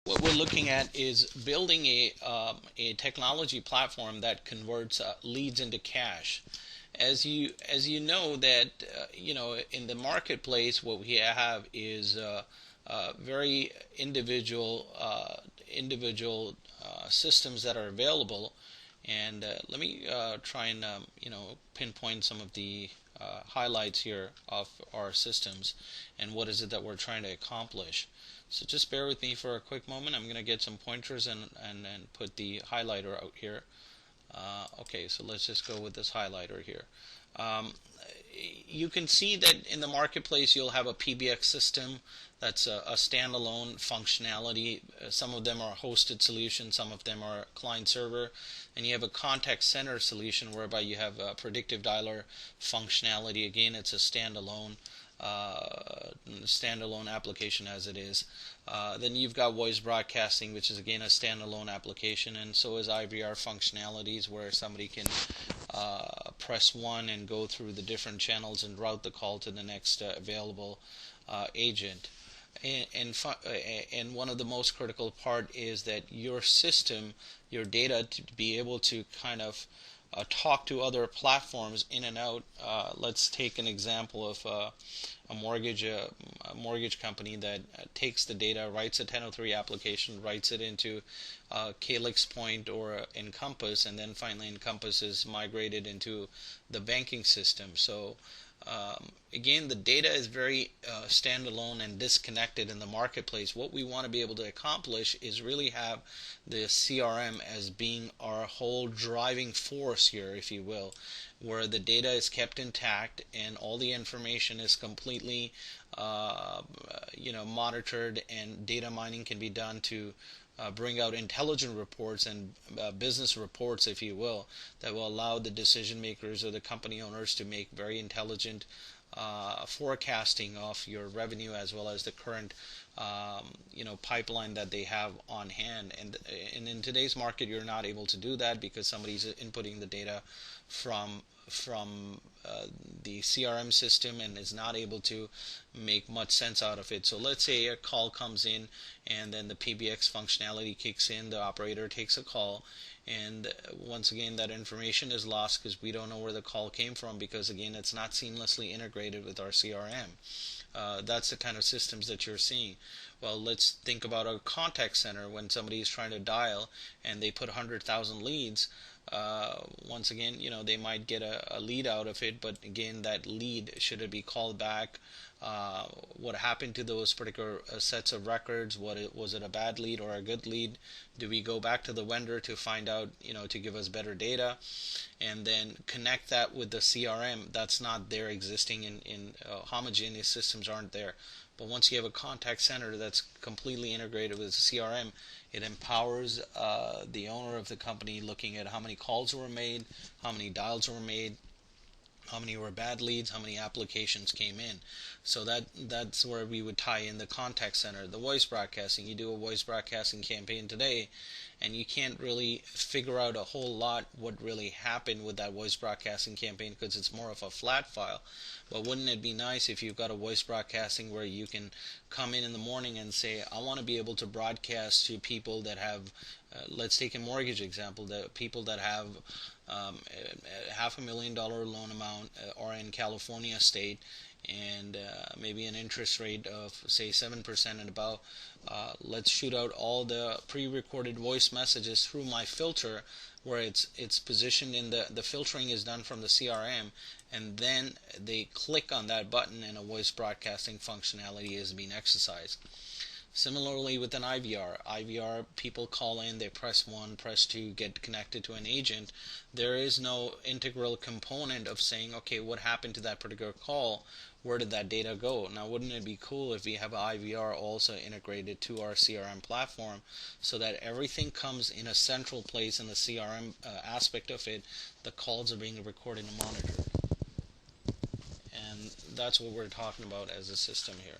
what we're looking at is building a technology platform that converts leads into cash. As you know that in the marketplace, what we have is very individual systems that are available. And let me try and pinpoint some of the highlights here of our systems and what is it that we're trying to accomplish. So just bear with me for a quick moment. I'm going to get some pointers and put the highlighter out here. Okay, so let's just go with this highlighter here. You can see that in the marketplace you'll have a PBX system that's a standalone functionality. Some of them are hosted solutions, some of them are client server, and you have a contact center solution whereby you have a predictive dialer functionality. Again, it's a standalone application as it is. Then you've got voice broadcasting, which is again a standalone application, and so is IVR functionalities, where somebody can press 1 and go through the different channels and route the call to the next available agent. And one of the most critical part is that your system, your data, to be able to kind of talk to other platforms in and out. Let's take an example of a mortgage company that takes the data, writes a 1003 application, writes it into Calyx Point or Encompass, and then finally Encompass is migrated into the banking system. So again, the data is very standalone and disconnected in the marketplace. What we want to be able to accomplish is really have the CRM as being our whole driving force here, if you will, where the data is kept intact and all the information is completely monitored, and data mining can be done to bring out intelligent reports and business reports, if you will, that will allow the decision makers or the company owners to make very intelligent forecasting of your revenue, as well as the current pipeline that they have on hand. And in today's market, you're not able to do that because somebody's inputting the data from the CRM system and is not able to make much sense out of it. So let's say a call comes in and then the PBX functionality kicks in, the operator takes a call, and once again that information is lost because we don't know where the call came from, because again it's not seamlessly integrated with our CRM. That's the kind of systems that you're seeing. Well, let's think about a contact center. When somebody is trying to dial and they put 100,000 leads, once again, they might get a lead out of it, but again, that lead, should it be called back? What happened to those particular sets of records? Was it a bad lead or a good lead? Do we go back to the vendor to find out, to give us better data, and then connect that with the CRM? That's not there existing in homogeneous systems, aren't there. But once you have a contact center that's completely integrated with the CRM, it empowers the owner of the company looking at how many calls were made, how many dials were made, how many were bad leads, how many applications came in. So that's where we would tie in the contact center. The voice broadcasting, you do a voice broadcasting campaign today, and you can't really figure out a whole lot what really happened with that voice broadcasting campaign because it's more of a flat file. But wouldn't it be nice if you've got a voice broadcasting where you can come in the morning and say, I want to be able to broadcast to people that have, let's take a mortgage example, the people that have $500,000 loan amount or in California state, and maybe an interest rate of say 7% and above. Let's shoot out all the pre-recorded voice messages through my filter, where it's positioned in the filtering is done from the CRM, and then they click on that button and a voice broadcasting functionality is being exercised. Similarly with an IVR, people call in, they press 1, press 2, get connected to an agent. There is no integral component of saying, okay, what happened to that particular call? Where did that data go? Now, wouldn't it be cool if we have IVR also integrated to our CRM platform, so that everything comes in a central place in the CRM aspect of it? The calls are being recorded and monitored. And that's what we're talking about as a system here.